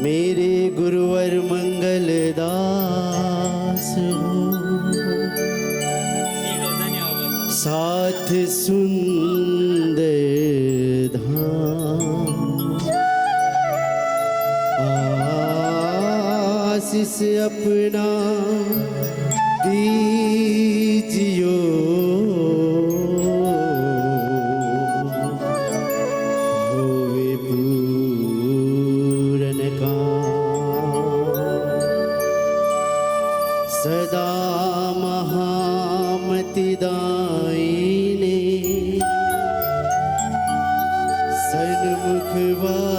मेरे गुरुवर मंगलदास हो, साथ सुंदर धाम, आशीष अपना दीजियो, होवे पूरन काम। सदा महामति दायिने, सन्मुख वाजुरा,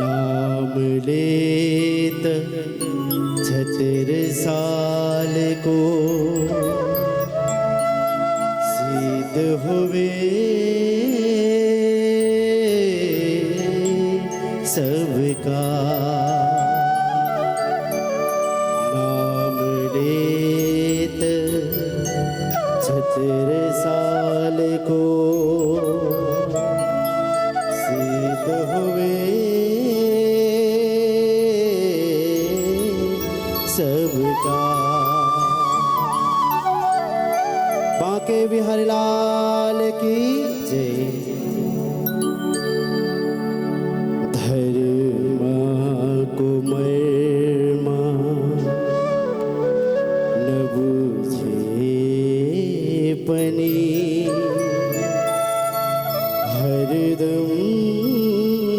नाम लेत 36 साल को, सिद्ध हुए सबका। नाम लेत 36 साल को, सिद्ध हुए सबका। बांके बिहारी लाल की जय। धर्मा को मर्मा न बुझे पनी, हरदम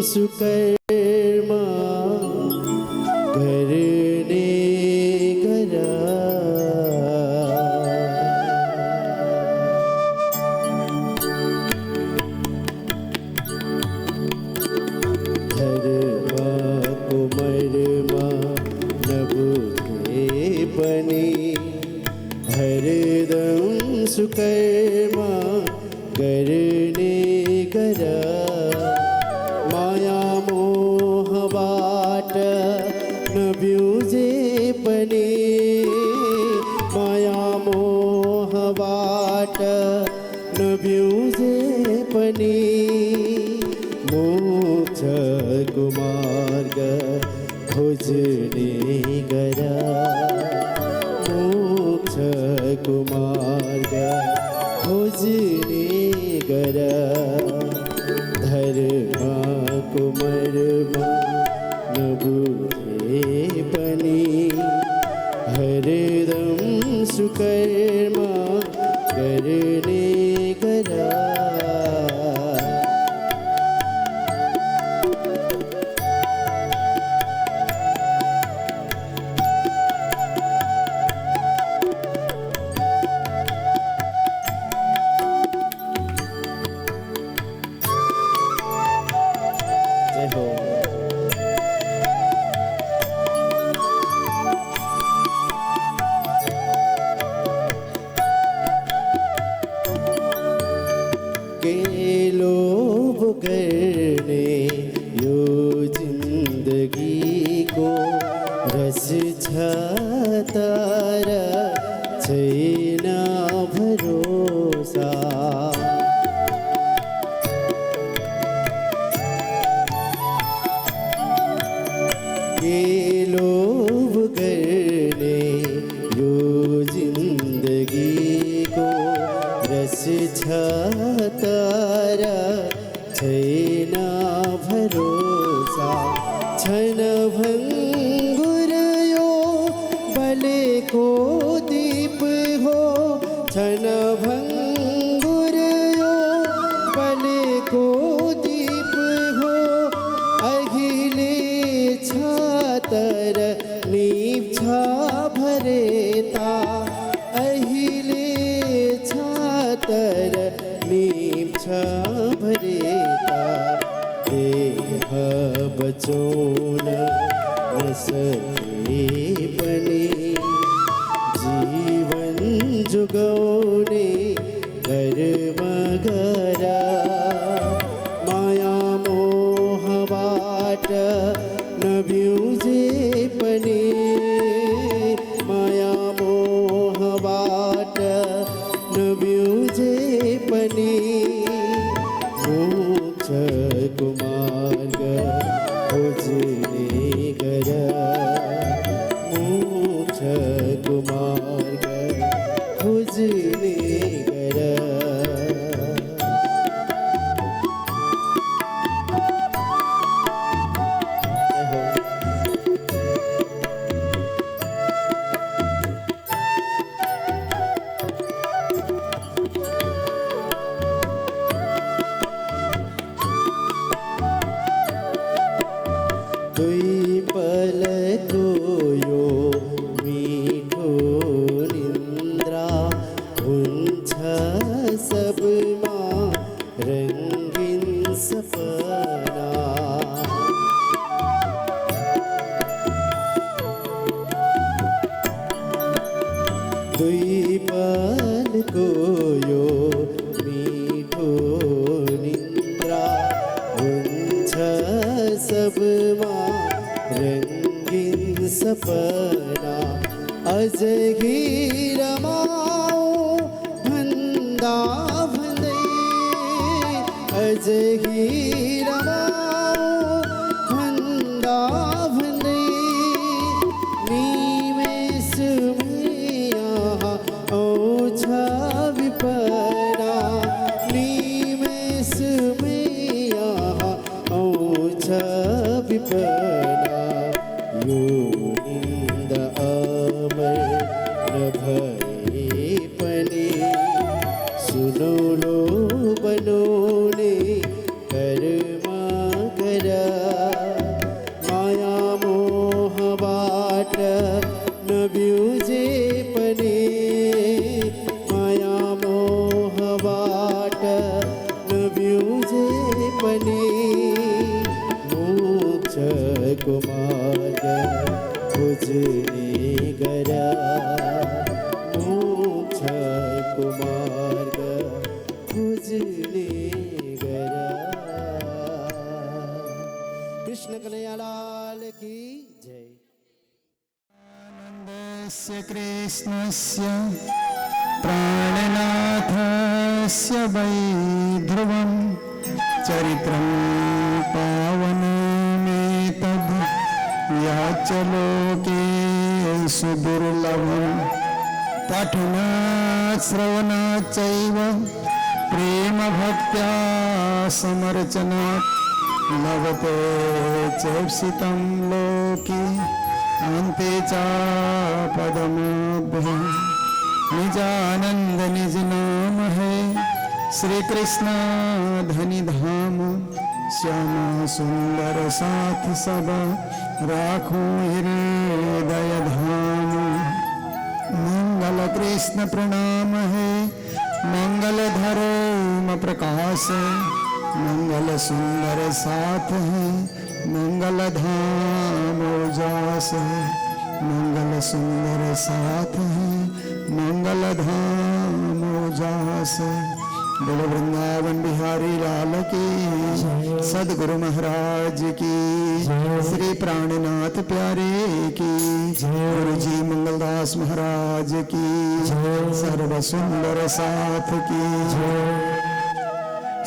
सुकर्मा करने करा। धर्मा को मर्मा न बुझे पनी, हरदम सुकर्मा करने करा। माया मोह बाट न ब्यूजे पनी, माया मोह बाट न ब्यूजे पनी। मोक्ष कुमार्ग खोजने गया, मोक्ष कुमार्ग खोजने गया। धर्मा को मर्मा न बुझे पनी, हरदम सुकर्मा करने गया। जय हो। के लोभ करने यो जिंदगी को, रस छतारा छैना भरोसा। के लोभ करने यो जिंदगी को, रस छतारा छैना भरोसा। छन भंगुर यो बले को दीप हो, छन भंगुर यो बले को दीप हो। अघिले छातर नीछा भरेता, अहिले छातर नीछा भरेता। देह बचोन न सके बने, जीवन जुगोने घर मगरा। माया मोह बाट न ब्यूजे पने, माया मोह कुमार्ग भुजने गरा दुई पलको यो मीठो निन्द्रा हुन्छ सबमा रंगीन सपना दुई पलको यो मीठो निन्द्रा हुन्छ सबमा रंगीन सपना अझ रमाऊ भन्दा भन्दै अझ रमाऊ भन्दा भन्दै निमेषमै यहाँ आउँछ विपना निमेषमै यहाँ आउँछ विपना यो निन्द अमर नभए पनि सुनौलो बनाउने कर्म गर माया मोहबाट नबिउजे पनि माया मोहबाट नबिउजे पनि मोक्षको मार्ग खोज्ने गरा मोक्षको मार्ग खोज्ने गरा। कृष्ण कन्हैयालाल की जय। आनन्दस्य कृष्णस्य प्राणनाथस्य वै ध्रुवं चरित्रं पावनमेतद् याच लोकेषु दुर्लभं पठनात् श्रवणात् चैव प्रेमभक्त्या समर्चनात् लभते चेप्सितं लोके अन्ते च पदमोऽभ्यम् निजानंद निज नाम है श्री कृष्ण धनि धाम श्यामा सुंदर साथ सब राखो हृदय धाम मंगल कृष्ण प्रणाम है मंगल धर्म प्रकाश मंगल सुंदर साथ है मंगल धाम उजास है मंगल सुंदर साथ है मंगल धाम उजास। बोलो वृंदावन बिहारी लाल की सदगुरु महाराज की श्री प्राणनाथ प्यारे की गुरु जी मंगलदास महाराज की सर्व सुंदर साथ की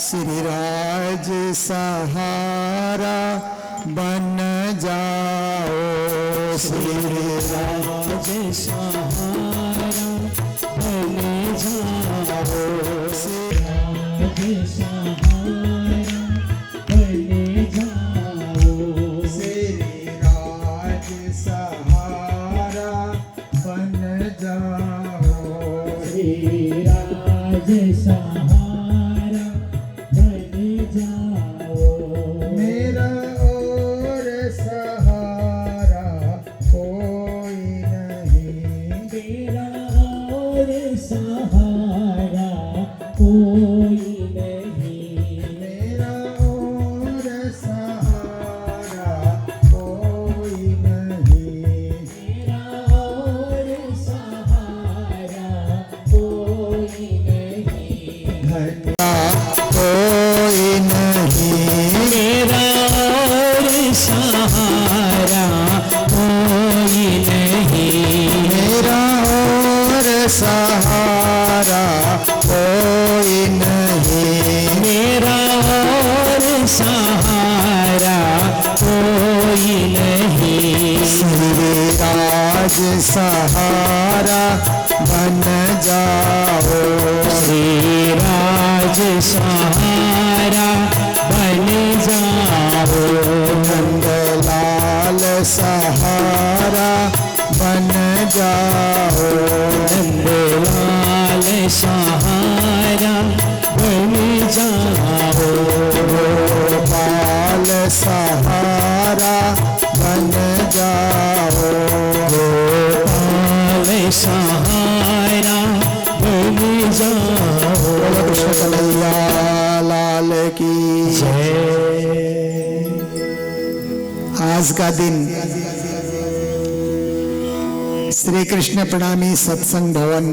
श्री राज सहारा बन जाओ श्री राज सहारा बन जाओ श्री राज सहारा बन जाओ श्री राज सहारा बन जाओ मेरा और सहारा कोई नहीं तेरा और सहारा कोई नहीं मेरा और सहारा कोई नहीं मेरा और सहारा कोई नहीं धन्या कोई नहीं मेरा और सहारा कोई नहीं मेरा और सहारा कोई नहीं मेरा और सहारा कोई नहीं श्री राज राज सहारा बन जाओ, श्री राज सहारा बन जाओ, नंदलाल सहारा बन जाओ, नंदलाल सहारा बन जाओ, गोपाल सहारा बन जाओ, गोपाल सहारा बन जाओ। कृष्ण कन्हैया लाल की जय। आज का दिन श्री कृष्ण प्रणामी सत्संग भवन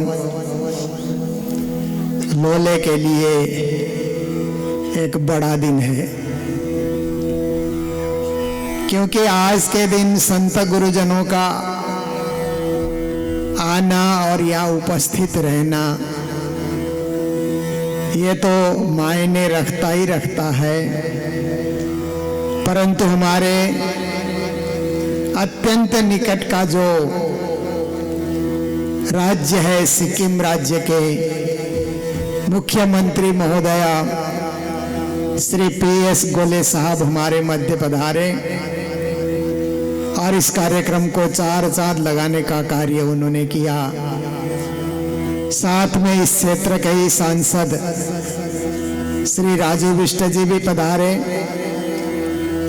लोले के लिए एक बड़ा दिन है, क्योंकि आज के दिन संत गुरुजनों का आना और यहाँ उपस्थित रहना ये तो मायने रखता ही रखता है, परंतु हमारे अत्यंत निकट का जो राज्य है, सिक्किम राज्य के मुख्यमंत्री महोदया श्री PS गोले साहब हमारे मध्य पधारे और इस कार्यक्रम को चार चांद लगाने का कार्य उन्होंने किया। साथ में इस क्षेत्र के ही सांसद श्री राजू विष्ट जी भी पधारे,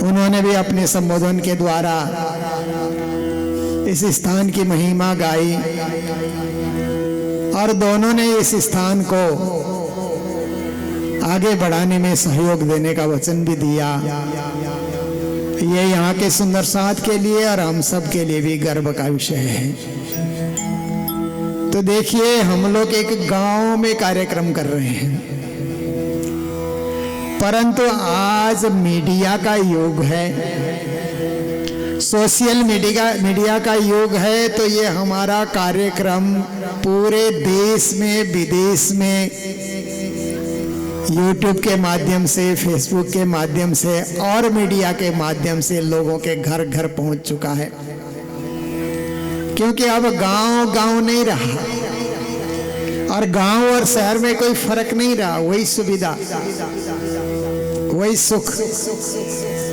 उन्होंने भी अपने संबोधन के द्वारा इस स्थान की महिमा गाई और दोनों ने इस स्थान को आगे बढ़ाने में सहयोग देने का वचन भी दिया। ये यहाँ के सुंदर साथ के लिए और हम सब के लिए भी गर्व का विषय है। तो देखिए, हम लोग एक गांव में कार्यक्रम कर रहे हैं, परंतु आज मीडिया का युग है, सोशल मीडिया का युग है, तो ये हमारा कार्यक्रम पूरे देश में विदेश में YouTube के माध्यम से, Facebook के माध्यम से और मीडिया के माध्यम से लोगों के घर घर पहुंच चुका है। क्योंकि अब गांव गांव नहीं रहा और गांव और शहर में कोई फर्क नहीं रहा, वही सुविधा, वही सुख,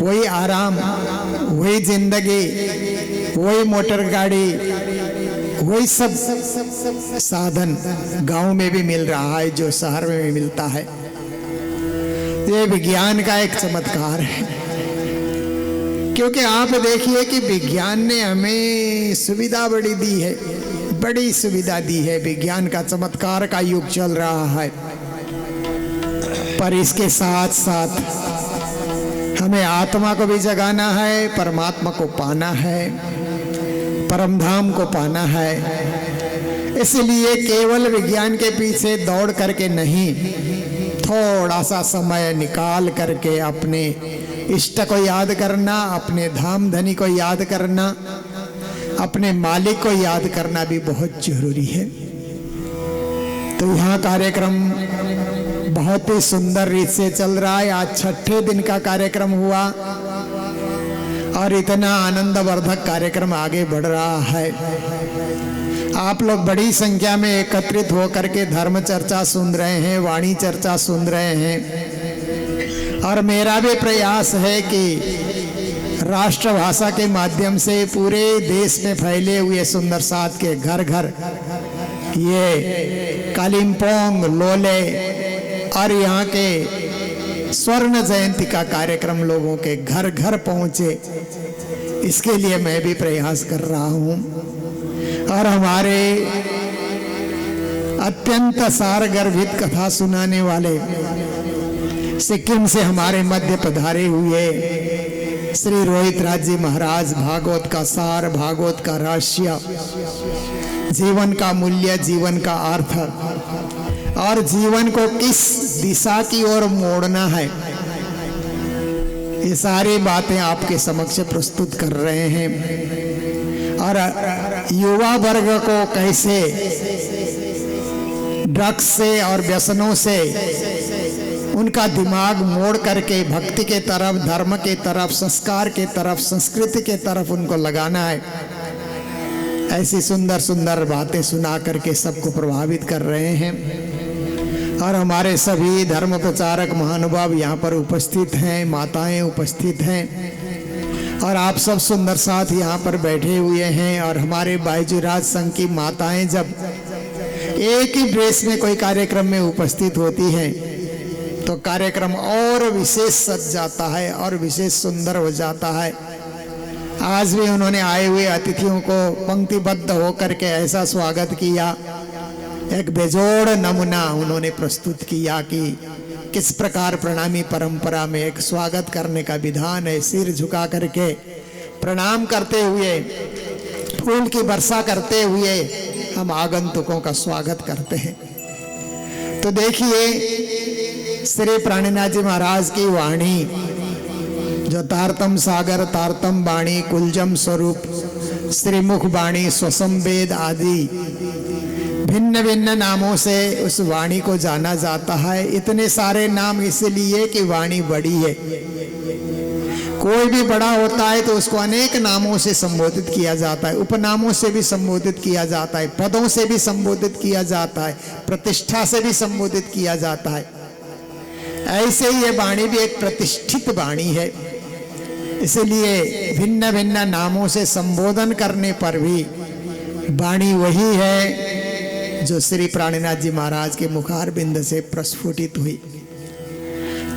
वही आराम, वही जिंदगी, वही मोटर गाड़ी, वही सब साधन गांव में भी मिल रहा है जो शहर में भी मिलता है। ये विज्ञान का एक चमत्कार है, क्योंकि आप देखिए कि विज्ञान ने हमें सुविधा बड़ी दी है, बड़ी सुविधा दी है। विज्ञान का चमत्कार का युग चल रहा है, पर इसके साथ साथ हमें आत्मा को भी जगाना है, परमात्मा को पाना है, परम धाम को पाना है। इसलिए केवल विज्ञान के पीछे दौड़ करके नहीं, थोड़ा सा समय निकाल करके अपने इष्ट को याद करना, अपने धाम धनी को याद करना, अपने मालिक को याद करना भी बहुत जरूरी है। तो यहाँ कार्यक्रम बहुत ही सुंदर रीत से चल रहा है। आज छठे दिन का कार्यक्रम हुआ और इतना आनंदवर्धक कार्यक्रम आगे बढ़ रहा है। आप लोग बड़ी संख्या में एकत्रित होकर के धर्म चर्चा सुन रहे हैं, वाणी चर्चा सुन रहे हैं, और मेरा भी प्रयास है कि राष्ट्रभाषा के माध्यम से पूरे देश में फैले हुए सुंदर साथ के घर घर ये कालिम्पोंग, लोले और यहाँ के स्वर्ण जयंती का कार्यक्रम लोगों के घर घर पहुँचे, इसके लिए मैं भी प्रयास कर रहा हूँ। और हमारे अत्यंत सारगर्भित कथा सुनाने वाले सिक्किम से हमारे मध्य पधारे हुए श्री रोहित राज जी महाराज भागवत का सार, भागवत का रहस्य, जीवन का मूल्य, जीवन का अर्थ और जीवन को किस दिशा की ओर मोड़ना है, ये सारी बातें आपके समक्ष प्रस्तुत कर रहे हैं। और युवा वर्ग को कैसे ड्रग्स से और व्यसनों से उनका दिमाग मोड़ करके भक्ति के तरफ, धर्म के तरफ, संस्कार के तरफ, संस्कृति के तरफ उनको लगाना है, ऐसी सुंदर सुंदर बातें सुना करके सबको प्रभावित कर रहे हैं। और हमारे सभी धर्म प्रचारक महानुभाव यहाँ पर उपस्थित हैं, माताएं उपस्थित हैं, और आप सब सुंदर साथ यहाँ पर बैठे हुए हैं। और हमारे बायजूराज संघ की माताएं जब एक ही ड्रेस में कोई कार्यक्रम में उपस्थित होती हैं तो कार्यक्रम और विशेष सज जाता है और विशेष सुंदर हो जाता है। आज भी उन्होंने आए हुए अतिथियों को पंक्तिबद्ध होकर के ऐसा स्वागत किया, एक बेजोड़ नमूना उन्होंने प्रस्तुत किया कि किस प्रकार प्रणामी परंपरा में एक स्वागत करने का विधान है। सिर झुका करके प्रणाम करते हुए, फूल की वर्षा करते हुए हम आगंतुकों का स्वागत करते हैं। तो देखिए श्री प्राणनाथ जी महाराज की वाणी, जो तारतम सागर तारतम वाणी कुलजम स्वरूप श्रीमुख वाणी स्वसम वेद आदि भिन्न भिन्न नामों से उस वाणी को जाना जाता है। इतने सारे नाम इसलिए कि वाणी बड़ी है। कोई भी बड़ा होता है तो उसको अनेक नामों से संबोधित किया जाता है, उपनामों से भी संबोधित किया जाता है, पदों से भी संबोधित किया जाता है, प्रतिष्ठा से भी संबोधित किया जाता है। ऐसे ही ये वाणी भी एक प्रतिष्ठित वाणी है, इसलिए भिन्न भिन्न नामों से संबोधन करने पर भी वाणी वही है जो श्री प्राणनाथ जी महाराज के मुखारबिंद से प्रस्फुटित हुई।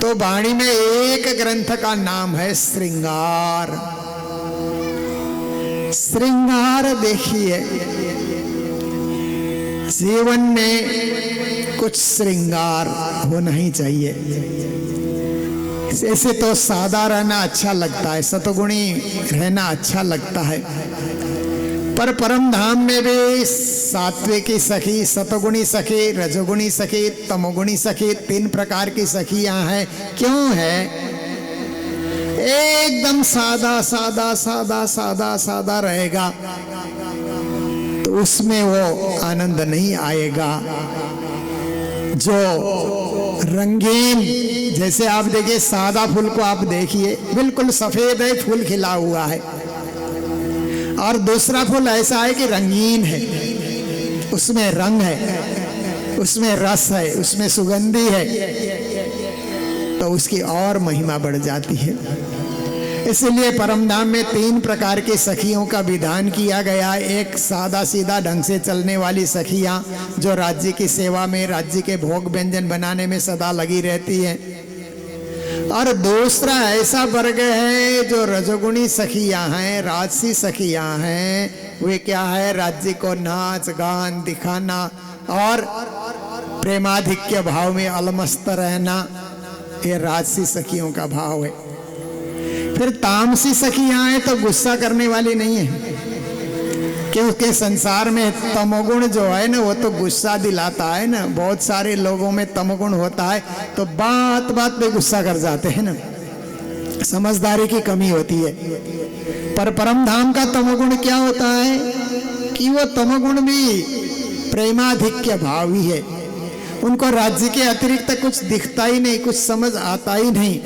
तो वाणी में एक ग्रंथ का नाम है श्रृंगार। श्रृंगार देखिए, जीवन में कुछ श्रृंगार होना ही चाहिए। ऐसे तो सादा रहना अच्छा लगता है, सतगुणी रहना अच्छा लगता है, पर परम धाम में भी सात्विकी सखी, सतगुणी सखी, रजोगुणी सखी, तमोगुणी सखी, 3 प्रकार की सखियां हैं। क्यों है? एकदम सादा सादा सादा सादा सादा रहेगा तो उसमें वो आनंद नहीं आएगा। जो रंगीन, जैसे आप देखिए सादा फूल को आप देखिए, बिल्कुल सफेद है, फूल खिला हुआ है, और दूसरा फूल ऐसा है कि रंगीन है, उसमें रंग है, उसमें रस है, उसमें सुगंधी है, तो उसकी और महिमा बढ़ जाती है। इसलिए परमधाम में 3 प्रकार की सखियों का विधान किया गया। एक सादा सीधा ढंग से चलने वाली सखियां जो राज्य की सेवा में, राज्य के भोग व्यंजन बनाने में सदा लगी रहती हैं, और दूसरा ऐसा वर्ग है जो रजोगुणी सखियां हैं, राजसी सखियां हैं। वे क्या है? राज्य को नाच गान दिखाना और प्रेमाधिक्य भाव में अलमस्त रहना, ये राजसी सखियों का भाव है। फिर तामसी सखियां हैं तो गुस्सा करने वाली नहीं है, क्योंकि संसार में तमोगुण जो है ना वो तो गुस्सा दिलाता है ना। बहुत सारे लोगों में तमोगुण होता है तो बात बात पे गुस्सा कर जाते हैं ना, समझदारी की कमी होती है। पर परम धाम का तमोगुण क्या होता है कि वो तमोगुण भी प्रेमाधिक्य भाव ही है। उनको राज्य के अतिरिक्त कुछ दिखता ही नहीं, कुछ समझ आता ही नहीं,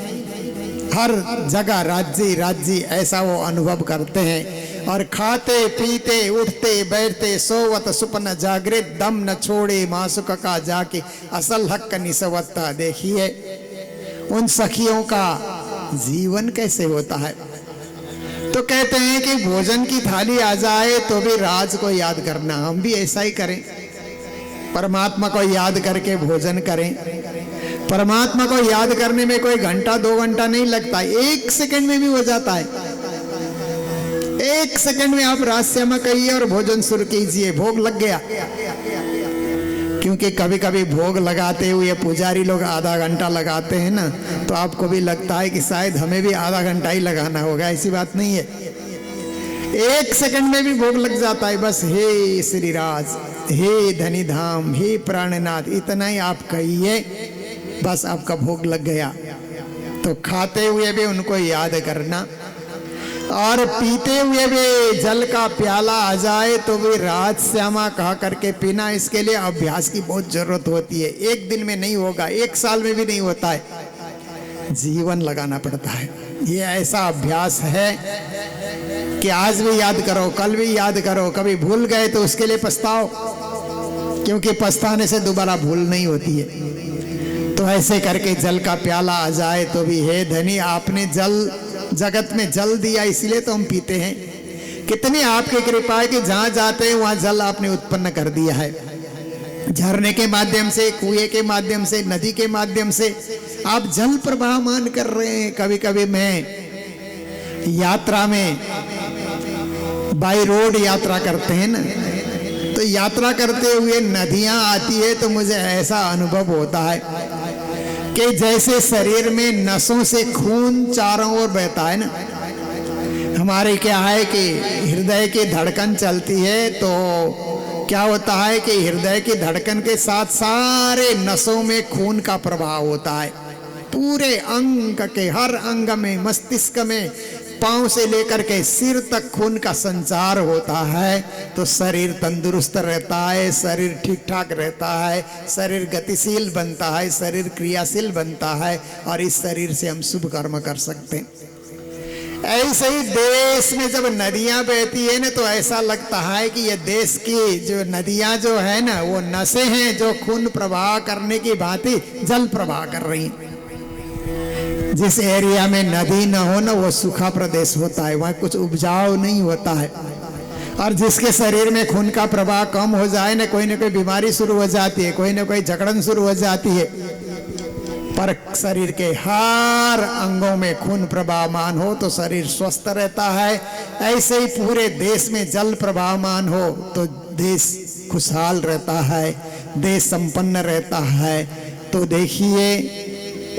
हर जगह राज्य राज्य ऐसा वो अनुभव करते हैं। और खाते पीते उठते बैठते सोवत सुपन जागृत दम न छोड़े मासुक का जाके असल हक निसवत्ता। देखिए उन सखियों का जीवन कैसे होता है। तो कहते हैं कि भोजन की थाली आ जाए तो भी राज को याद करना। हम भी ऐसा ही करें, परमात्मा को याद करके भोजन करें। परमात्मा को याद करने में कोई घंटा 2 घंटा नहीं लगता, 1 सेकंड में भी हो जाता है। 1 सेकंड में आप राजश्यामा कहिए और भोजन शुरू कीजिए, भोग लग गया। क्योंकि कभी कभी भोग लगाते हुए पुजारी लोग आधा घंटा लगाते हैं ना, तो आपको भी लगता है कि शायद हमें भी आधा घंटा ही लगाना होगा। ऐसी बात नहीं है, 1 सेकंड में भी भोग लग जाता है। बस हे श्रीराज, हे धनी धाम, हे प्राणनाथ, इतना ही आप कहिए, बस आपका भोग लग गया। तो खाते हुए भी उनको याद करना, और पीते हुए भी जल का प्याला आ जाए तो भी राजश्यामा कहा करके पीना। इसके लिए अभ्यास की बहुत जरूरत होती है। 1 दिन में नहीं होगा, 1 साल में भी नहीं होता है, जीवन लगाना पड़ता है। ये ऐसा अभ्यास है कि आज भी याद करो, कल भी याद करो, कभी भूल गए तो उसके लिए पछताओ, क्योंकि पछताने से दोबारा भूल नहीं होती है। तो ऐसे करके जल का प्याला आ जाए तो भी, हे धनी आपने जल जगत में जल दिया इसलिए तो हम पीते हैं। कितनी आपकी कृपा है कि जहां जाते हैं वहां जल आपने उत्पन्न कर दिया है। झरने के माध्यम से, कुएं के माध्यम से, नदी के माध्यम से आप जल प्रवाहमान कर रहे हैं। कभी कभी मैं यात्रा में बाई रोड यात्रा करते हैं ना, तो यात्रा करते हुए नदियां आती है तो मुझे ऐसा अनुभव होता है कि जैसे शरीर में नसों से खून चारों ओर बहता है ना। हमारे क्या है कि हृदय की धड़कन चलती है तो क्या होता है कि हृदय की धड़कन के साथ सारे नसों में खून का प्रवाह होता है। पूरे अंग के हर अंग में, मस्तिष्क में, पांव से लेकर के सिर तक खून का संचार होता है। तो शरीर तंदुरुस्त रहता है, शरीर ठीक ठाक रहता है, शरीर गतिशील बनता है, शरीर क्रियाशील बनता है और इस शरीर से हम शुभ कर्म कर सकते हैं। ऐसे ही देश में जब नदियां बहती है ना तो ऐसा लगता है कि ये देश की जो नदियां जो है ना वो नसें हैं जो खून प्रवाह करने की भांति जल प्रवाह कर रही हैं। जिस एरिया में नदी न हो ना वो सूखा प्रदेश होता है, वहाँ कुछ उपजाऊ नहीं होता है। और जिसके शरीर में खून का प्रवाह कम हो जाए ना कोई बीमारी शुरू हो जाती है, कोई ना कोई जकड़न शुरू हो जाती है। पर शरीर के हर अंगों में खून प्रवाहमान हो तो शरीर स्वस्थ रहता है। ऐसे ही पूरे देश में जल प्रवाहमान हो तो देश खुशहाल रहता है, देश संपन्न रहता है। तो देखिए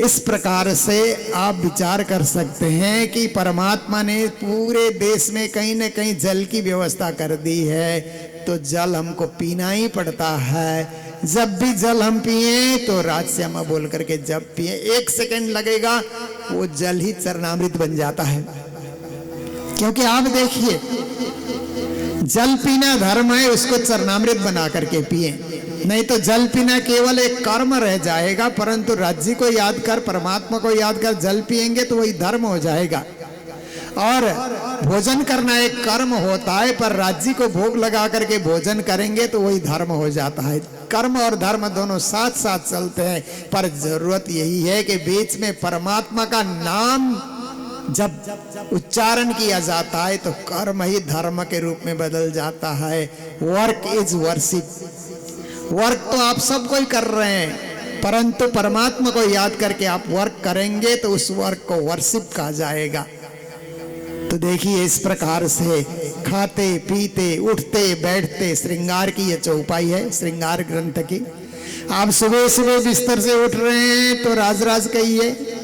इस प्रकार से आप विचार कर सकते हैं कि परमात्मा ने पूरे देश में कहीं न कहीं जल की व्यवस्था कर दी है। तो जल हमको पीना ही पड़ता है। जब भी जल हम पिए तो राजश्यामा बोल करके जब पिए 1 सेकंड लगेगा वो जल ही चरणामृत बन जाता है। क्योंकि आप देखिए जल पीना धर्म है, उसको चरणामृत बना करके पिए। नहीं तो जल पीना केवल एक कर्म रह जाएगा, परंतु राज्य को याद कर, परमात्मा को याद कर जल पिएंगे तो वही धर्म हो जाएगा। और भोजन करना एक कर्म होता है, पर राज्य को भोग लगा करके भोजन करेंगे तो वही धर्म हो जाता है। कर्म और धर्म दोनों साथ साथ चलते हैं, पर जरूरत यही है कि बीच में परमात्मा का नाम जब उच्चारण किया जाता है तो कर्म ही धर्म के रूप में बदल जाता है। Work is worship. वर्क तो आप सब कोई कर रहे हैं, परंतु परमात्मा को याद करके आप वर्क करेंगे तो उस वर्क को वर्शिप कहा जाएगा। तो देखिए इस प्रकार से खाते पीते उठते बैठते, श्रृंगार की ये चौपाई है श्रृंगार ग्रंथ की। आप सुबह सुबह बिस्तर से उठ रहे हैं तो राज राज कहिए।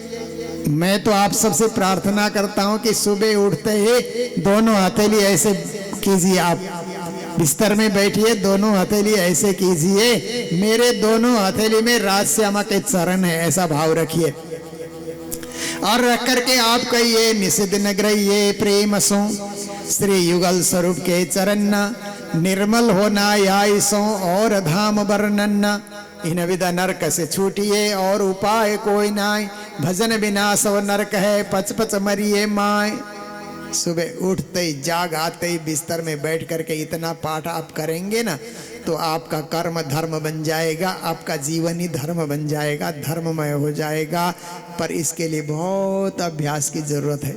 मैं तो आप सबसे प्रार्थना करता हूं कि सुबह उठते ही दोनों हथेली ऐसे कीजिए, आप बिस्तर में बैठिए, दोनों हथेली ऐसे कीजिए, मेरे दोनों हथेली में राजश्यामा के चरण है, ऐसा भाव रखिए। और रख करके आप कहिए निषिद्ध नग्रहिए प्रेम सो श्री युगल स्वरूप के चरण निर्मल होना याई सो और धाम वर्णन इन विध नरक से छूटिए और उपाय कोई नाय भजन बिना सो नरक है पच पच मरिए माय। सुबह उठते ही जाग आते ही बिस्तर में बैठ करके इतना पाठ आप करेंगे ना तो आपका कर्म धर्म बन जाएगा, आपका जीवन ही धर्म बन जाएगा, धर्ममय हो जाएगा। पर इसके लिए बहुत अभ्यास की जरूरत है।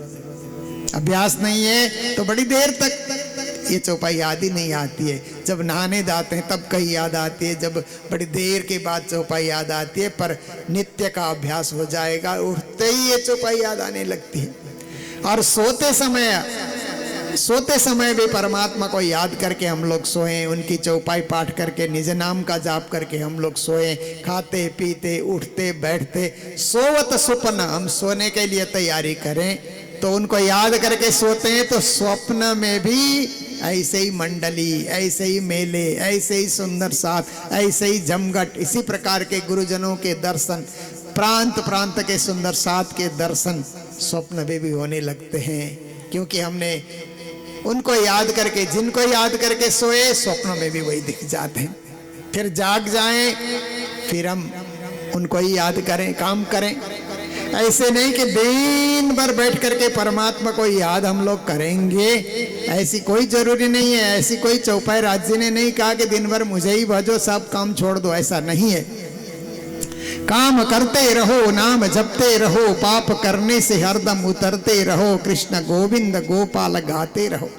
अभ्यास नहीं है तो बड़ी देर तक ये चौपाई याद ही नहीं आती है। जब नहाने जाते हैं तब कहीं याद आती है, जब बड़ी देर के बाद चौपाई याद आती है। पर नित्य का अभ्यास हो जाएगा, उठते ही ये चौपाई याद आने लगती है। और सोते समय भी परमात्मा को याद करके हम लोग सोएं, उनकी चौपाई पाठ करके निज नाम का जाप करके हम लोग सोएं। खाते पीते उठते बैठते सोवत स्वप्न, हम सोने के लिए तैयारी करें तो उनको याद करके सोते हैं तो स्वप्न में भी ऐसे ही मंडली, ऐसे ही मेले, ऐसे ही सुंदर साथ, ऐसे ही जमघट, इसी प्रकार के गुरुजनों के दर्शन, प्रांत प्रांत के सुंदर साथ के दर्शन स्वप्न में भी होने लगते हैं। क्योंकि हमने उनको याद करके, जिनको याद करके सोए स्वप्नों में भी वही दिख जाते हैं। फिर जाग जाएं, फिर हम उनको ही याद करें, काम करें। ऐसे नहीं कि दिन भर बैठ करके परमात्मा को याद हम लोग करेंगे, ऐसी कोई जरूरी नहीं है। ऐसी कोई चौपाई राज्य ने नहीं कहा कि दिन भर मुझे ही भजो, सब काम छोड़ दो, ऐसा नहीं है। काम करते रहो, नाम जपते रहो, पाप करने से हरदम उतरते रहो, कृष्ण गोविंद गोपाल गाते रहो।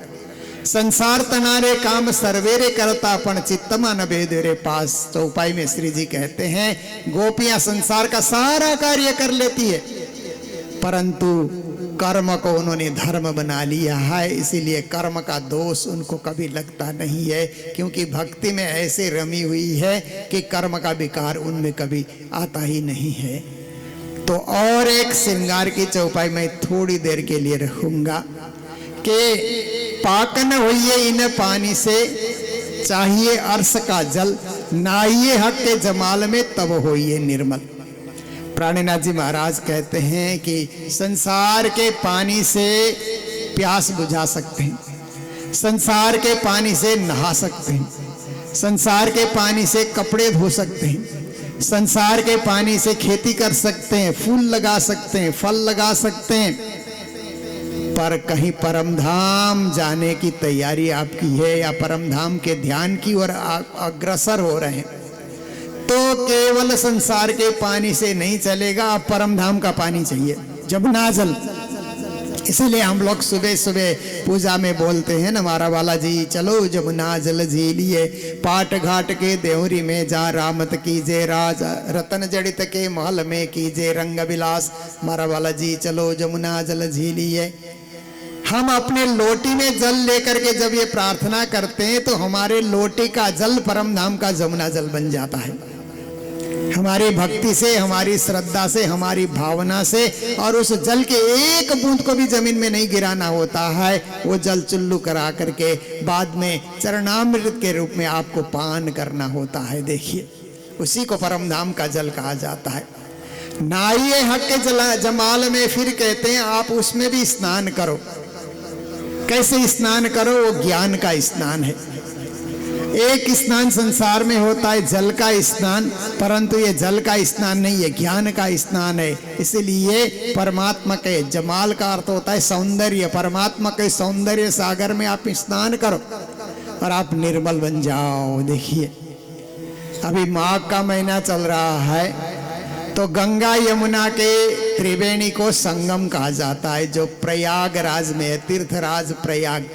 संसार तनारे काम सर्वेरे करता, पण चित्तमा न भेदेरे पास। चौपाई में श्री जी कहते हैं गोपियां संसार का सारा कार्य कर लेती है, परंतु कर्म को उन्होंने धर्म बना लिया है, इसीलिए कर्म का दोष उनको कभी लगता नहीं है, क्योंकि भक्ति में ऐसे रमी हुई है कि कर्म का विकार उनमें कभी आता ही नहीं है। तो और एक श्रृंगार की चौपाई मैं थोड़ी देर के लिए रखूंगा कि पाकन होइए इन पानी से, चाहिए अर्श का जल, नाइए हक के जमाल में तब होइए निर्मल। प्राणनाथ जी महाराज कहते हैं कि संसार के पानी से प्यास बुझा सकते हैं, संसार के पानी से नहा सकते हैं, संसार के पानी से कपड़े धो सकते हैं, संसार के पानी से खेती कर सकते हैं, फूल लगा सकते हैं, फल लगा सकते हैं, पर कहीं परमधाम जाने की तैयारी आपकी है या परमधाम के ध्यान की ओर अग्रसर हो रहे हैं, तो केवल संसार के पानी से नहीं चलेगा, आप परमधाम का पानी चाहिए, जमुना जल। इसीलिए हम लोग सुबह सुबह पूजा में बोलते हैं ना, मारा वाला जी चलो जमुना जल झीलिए, पाट घाट के देवरी में जा रामत कीजे राज, रतन जड़ित के महल में कीजे रंग विलास। मारा वाला जी चलो जमुना जल झीलिए। हम अपने लोटी में जल लेकर के जब ये प्रार्थना करते हैं तो हमारे लोटी का जल परमधाम का जमुना जल बन जाता है, हमारी भक्ति से, हमारी श्रद्धा से, हमारी भावना से। और उस जल के एक बूंद को भी जमीन में नहीं गिराना होता है, वो जल चुल्लू करा करके बाद में चरणामृत के रूप में आपको पान करना होता है। देखिए, उसी को परमधाम का जल कहा जाता है। नाइए हक के जमाल में, फिर कहते हैं आप उसमें भी स्नान करो। कैसे स्नान करो? वो ज्ञान का स्नान है। एक स्नान संसार में होता है जल का स्नान, परंतु ये जल का स्नान नहीं है, ज्ञान का स्नान है। इसलिए परमात्मा के जमाल का अर्थ होता है सौंदर्य। परमात्मा के सौंदर्य सागर में आप स्नान करो और आप निर्मल बन जाओ। देखिए, अभी माघ का महीना चल रहा है, तो गंगा यमुना के त्रिवेणी को संगम कहा जाता है, जो प्रयागराज में है, तीर्थराज प्रयाग।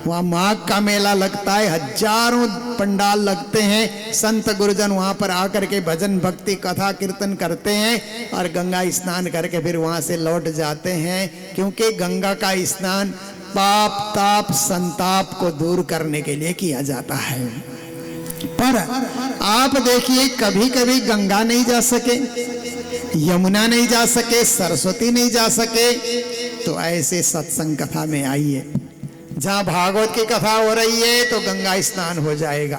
वहाँ माघ का मेला लगता है, हजारों पंडाल लगते हैं, संत गुरुजन वहाँ पर आकर के भजन भक्ति कथा कीर्तन करते हैं और गंगा स्नान करके फिर वहाँ से लौट जाते हैं, क्योंकि गंगा का स्नान पाप ताप संताप को दूर करने के लिए किया जाता है। पर आप देखिए, कभी कभी गंगा नहीं जा सके, यमुना नहीं जा सके, सरस्वती नहीं जा सके, तो ऐसे सत्संग कथा में आइए। जहाँ भागवत की कथा हो रही है तो गंगा स्नान हो जाएगा,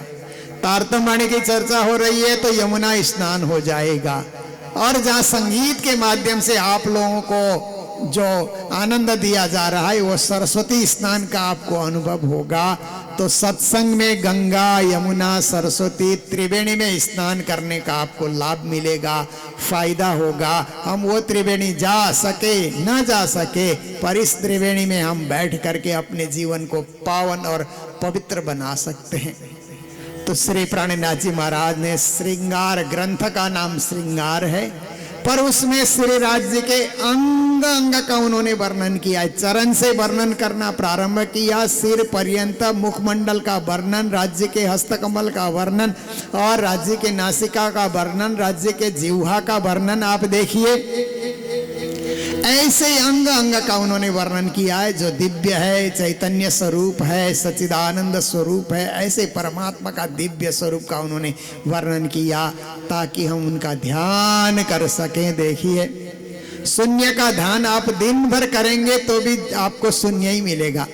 तारतम्यवाणी की चर्चा हो रही है तो यमुना स्नान हो जाएगा, और जहाँ संगीत के माध्यम से आप लोगों को जो आनंद दिया जा रहा है वो सरस्वती स्नान का आपको अनुभव होगा। तो सत्संग में गंगा यमुना सरस्वती त्रिवेणी में स्नान करने का आपको लाभ मिलेगा, फायदा होगा। हम वो त्रिवेणी जा सके न जा सके, पर इस त्रिवेणी में हम बैठ करके अपने जीवन को पावन और पवित्र बना सकते हैं। तो श्री प्राणनाथ जी महाराज ने श्रृंगार, ग्रंथ का नाम श्रृंगार है, पर उसमें श्री राज्य के अंग अंग का उन्होंने वर्णन किया है। चरण से वर्णन करना प्रारंभ किया, सिर पर्यंत मुखमंडल का वर्णन, राज्य के हस्तकमल का वर्णन और राज्य के नासिका का वर्णन, राज्य के जिह्वा का वर्णन। आप देखिए, ऐसे अंग अंग का उन्होंने वर्णन किया है, जो दिव्य है, चैतन्य स्वरूप है, सच्चिदानंद स्वरूप है। ऐसे परमात्मा का दिव्य स्वरूप का उन्होंने वर्णन किया ताकि हम उनका ध्यान कर सकें। देखिए, शून्य का ध्यान आप दिन भर करेंगे तो भी आपको शून्य ही मिलेगा,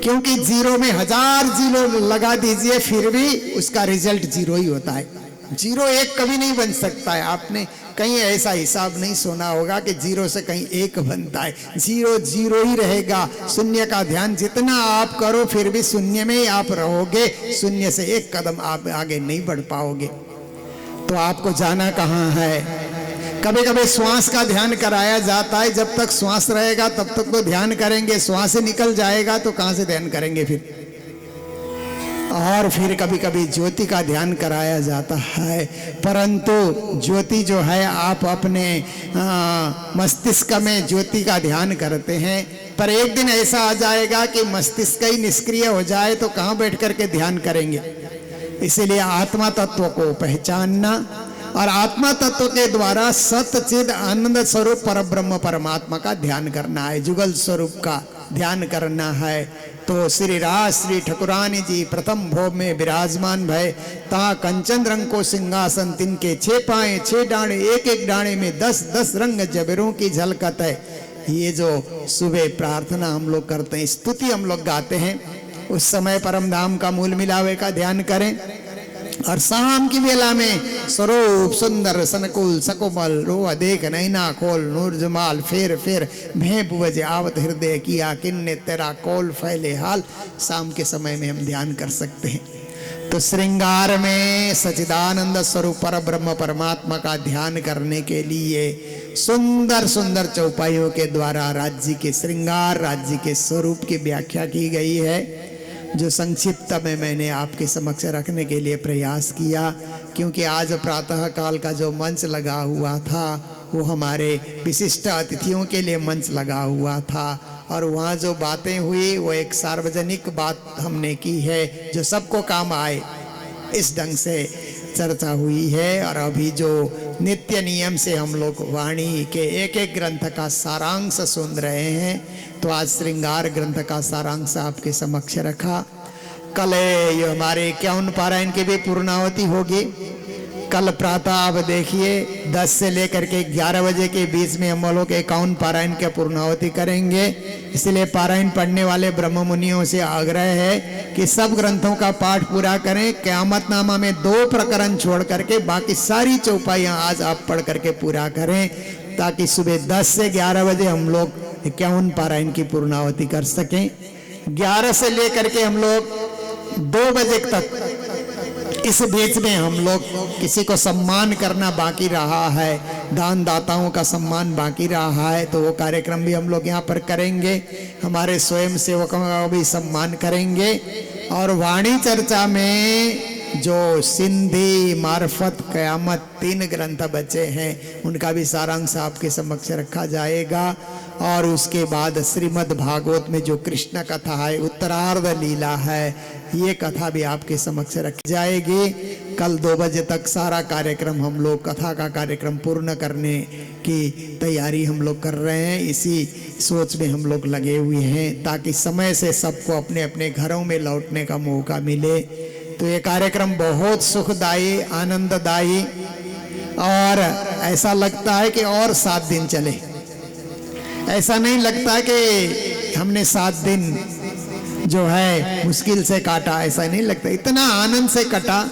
क्योंकि जीरो में 1000 जीरो लगा दीजिए फिर भी उसका रिजल्ट जीरो ही होता है। जीरो एक कभी नहीं बन सकता है। आपने कहीं ऐसा हिसाब नहीं सुना होगा कि जीरो से कहीं एक बनता है, जीरो जीरो ही रहेगा। शून्य का ध्यान जितना आप करो फिर भी शून्य में ही आप रहोगे, शून्य से एक कदम आप आगे नहीं बढ़ पाओगे। तो आपको जाना कहाँ है? कभी कभी श्वास का ध्यान कराया जाता है, जब तक श्वास रहेगा तब तक तो ध्यान करेंगे, श्वास निकल जाएगा तो कहाँ से ध्यान करेंगे फिर। और फिर कभी कभी ज्योति का ध्यान कराया जाता है, परंतु ज्योति जो है आप अपने मस्तिष्क में ज्योति का ध्यान करते हैं, पर एक दिन ऐसा आ जाएगा कि मस्तिष्क ही निष्क्रिय हो जाए तो कहाँ बैठ करके ध्यान करेंगे। इसीलिए आत्मा तत्व को पहचानना और आत्मा तत्व के द्वारा सतचिद आनंद स्वरूप परब्रह्म परमात्मा का ध्यान करना है, जुगल स्वरूप का ध्यान करना है। तो श्री राज श्री ठकुरानी जी प्रथम भोग में विराजमान भय, ता कंचन रंग को सिंहासन तिनके 6 पाए 6 डाणे, एक एक डाणे में 10-10 रंग जबरों की झलकत है। ये जो सुबह प्रार्थना हम लोग करते हैं, स्तुति हम लोग गाते हैं, उस समय परम धाम का मूल मिलावे का ध्यान करें। और शाम की वेला में स्वरूप सुंदर सनकुल सकोमल रो देख नैना खोल नूर जमाल फेर फेर भे बुवज आवत हृदय किया किन्ने तेरा कोल फैले हाल, शाम के समय में हम ध्यान कर सकते हैं। तो श्रृंगार में सचिदानंद स्वरूप पर ब्रह्म परमात्मा का ध्यान करने के लिए सुंदर सुंदर चौपाइयों के द्वारा राज्य के श्रृंगार, राज्य के स्वरूप की व्याख्या की गई है, जो संक्षिप्त में मैंने आपके समक्ष रखने के लिए प्रयास किया। क्योंकि आज प्रातः काल का जो मंच लगा हुआ था वो हमारे विशिष्ट अतिथियों के लिए मंच लगा हुआ था, और वहाँ जो बातें हुई वो एक सार्वजनिक बात हमने की है जो सबको काम आए, इस ढंग से चर्चा हुई है। और अभी जो नित्य नियम से हम लोग वाणी के एक एक ग्रंथ का सारांश सुन रहे हैं, तो आज श्रृंगार ग्रंथ का सारांश आपके समक्ष रखा। कल ये हमारे 51 पारायण की भी पूर्णावति होगी। कल प्रातः आप देखिए 10 से लेकर के 11 बजे के बीच में हम लोग 51 पारायण के पूर्णावति करेंगे। इसलिए पारायण पढ़ने वाले ब्रह्म मुनियों से आग्रह है कि सब ग्रंथों का पाठ पूरा करें। क़यामतनामा में 2 प्रकरण छोड़ करके बाकी सारी चौपाइयाँ आज आप पढ़ करके पूरा करें, ताकि सुबह 10 से 11 बजे हम लोग 51 पारायण की पूर्णावति कर सकें। 11 से लेकर के हम लोग 2 बजे तक इस बीच में हम लोग किसी को सम्मान करना बाकी रहा है, दान दाताओं का सम्मान बाकी रहा है, तो वो कार्यक्रम भी हम लोग यहाँ पर करेंगे। हमारे स्वयं सेवकों का भी सम्मान करेंगे। और वाणी चर्चा में जो सिंधी मार्फत क़यामत 3 ग्रंथ बचे हैं, उनका भी सारांश आपके समक्ष रखा जाएगा। और उसके बाद श्रीमद् भागवत में जो कृष्ण कथा है, उत्तरार्ध लीला है, ये कथा भी आपके समक्ष रखी जाएगी। कल 2 बजे तक सारा कार्यक्रम हम लोग कथा का कार्यक्रम पूर्ण करने की तैयारी हम लोग कर रहे हैं। इसी सोच में हम लोग लगे हुए हैं, ताकि समय से सबको अपने अपने घरों में लौटने का मौका मिले। तो ये कार्यक्रम बहुत सुखदायी, आनंददायी, और ऐसा लगता है कि और 7 दिन चले। ऐसा नहीं लगता कि हमने 7 दिन जो है मुश्किल से काटा, ऐसा नहीं लगता। इतना आनंद से कटा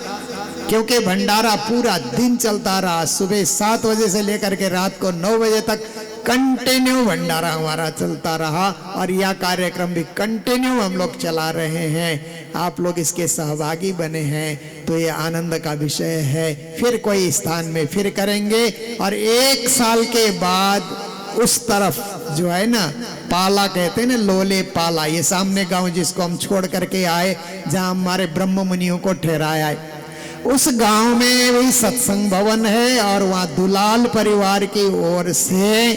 क्योंकि भंडारा पूरा दिन चलता रहा। सुबह 7 बजे से लेकर के रात को 9 बजे तक कंटिन्यू भंडारा हमारा चलता रहा, और यह कार्यक्रम भी कंटिन्यू हम लोग चला रहे हैं। आप लोग इसके सहभागी बने हैं, तो ये आनंद का विषय है। फिर कोई स्थान में फिर करेंगे, और 1 साल के बाद उस तरफ जो है ना, पाला कहते हैं ना, लोले पाला, ये सामने गांव जिसको हम छोड़ करके आए, जहां हमारे ब्रह्म मुनियों को ठहराया है, उस गांव में भी सत्संग भवन है। और वहाँ दुलाल परिवार की ओर से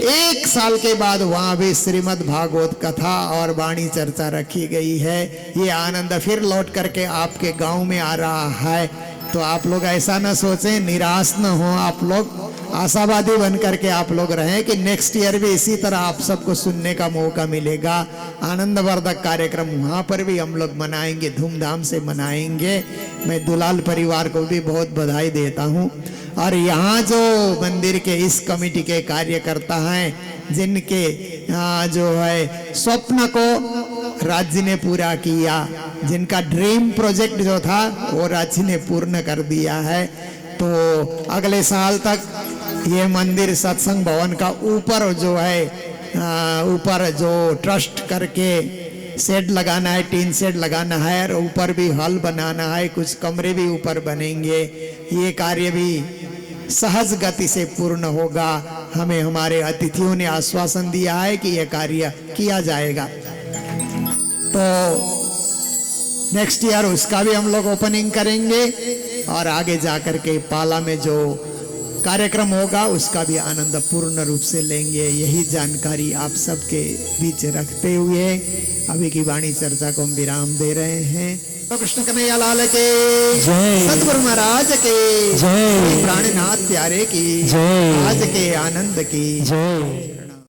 1 साल के बाद वहाँ भी श्रीमद् भागवत कथा और वाणी चर्चा रखी गई है। ये आनंद फिर लौट करके आपके गांव में आ रहा है। तो आप लोग ऐसा न सोचें, निराश न हो, आप लोग आशावादी बन करके आप लोग रहें कि नेक्स्ट ईयर भी इसी तरह आप सबको सुनने का मौका मिलेगा। आनंदवर्धक कार्यक्रम वहाँ पर भी हम लोग मनाएंगे, धूमधाम से मनाएंगे। मैं दुलाल परिवार को भी बहुत बधाई देता हूँ। और यहाँ जो मंदिर के इस कमेटी के कार्यकर्ता हैं, जिनके जो है स्वप्न को राज्य ने पूरा किया, जिनका ड्रीम प्रोजेक्ट जो था वो राज्य ने पूर्ण कर दिया है। तो अगले साल तक ये मंदिर सत्संग भवन का ऊपर जो है, ऊपर जो ट्रस्ट करके शेड लगाना है, टीन शेड लगाना है, और ऊपर भी हॉल बनाना है, कुछ कमरे भी ऊपर बनेंगे। ये कार्य भी सहज गति से पूर्ण होगा। हमें हमारे अतिथियों ने आश्वासन दिया है कि यह कार्य किया जाएगा। तो नेक्स्ट ईयर उसका भी हम लोग ओपनिंग करेंगे और आगे जाकर के पाला में जो कार्यक्रम होगा उसका भी आनंद पूर्ण रूप से लेंगे। यही जानकारी आप सबके बीच रखते हुए अभी की वाणी चर्चा को हम विराम दे रहे हैं। तो कृष्ण कन्हैया लाल के जय। सतगुरु महाराज के जय। प्राणनाथ प्यारे की जय। आज के आनंद की जय।